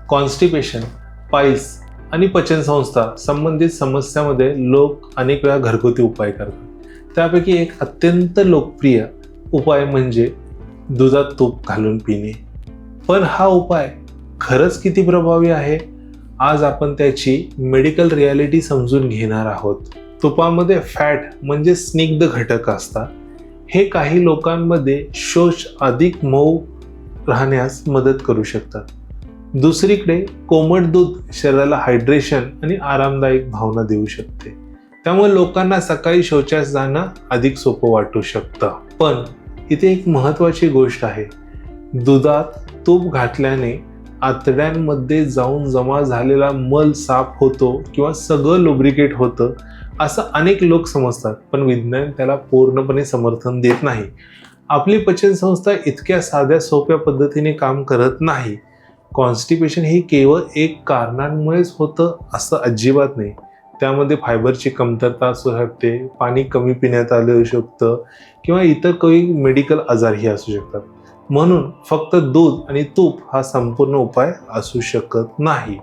Constipation, piles आणि पचनसंस्था संबंधित समस्यामध्ये लोक अनेक वेळा घरगुती उपाय करतात. त्यापैकी एक अत्यंत लोकप्रिय उपाय म्हणजे दुधात तूप घालून पिणे. पण हा उपाय खरंच किती प्रभावी आहे? आज आपण त्याची मेडिकल रियालिटी समजून घेणार आहोत. तुपामध्ये फॅट म्हणजे स्निग्ध घटक असतात. हे काही लोकांमध्ये शौच अधिक मऊ राहण्यास मदत करू शकतात. दुसरीकडे कोमट दूध शरीराला हायड्रेशन आणि आरामदायक भावना देऊ शकते. त्यामुळे लोकांना सकाळी शौचास जाणं अधिक सोपं वाटू शकतं. पण इथे एक महत्त्वाची गोष्ट आहे. दुधात तूप घातल्याने आतड्यांमध्ये जाऊन जमा झालेला मल साफ होतो किंवा सगळं लुब्रिकेट होतं असं अनेक लोक समजतात. पण विज्ञान त्याला पूर्णपणे समर्थन देत नाही. आपली पचनसंस्था इतक्या साध्या सोप्या पद्धतीने काम करत नाही. कॉन्स्टिपेशन हे केवळ एक कारणांमुळेच होतं असं अजिबात नाही. त्यामध्ये फायबरची कमतरता असू शकते, पाणी कमी पिण्यात आलं शकतं किंवा इतर काही मेडिकल आजारही असू शकतात. म्हणून फक्त दूध आणि तूप हा संपूर्ण उपाय असू शकत नाही.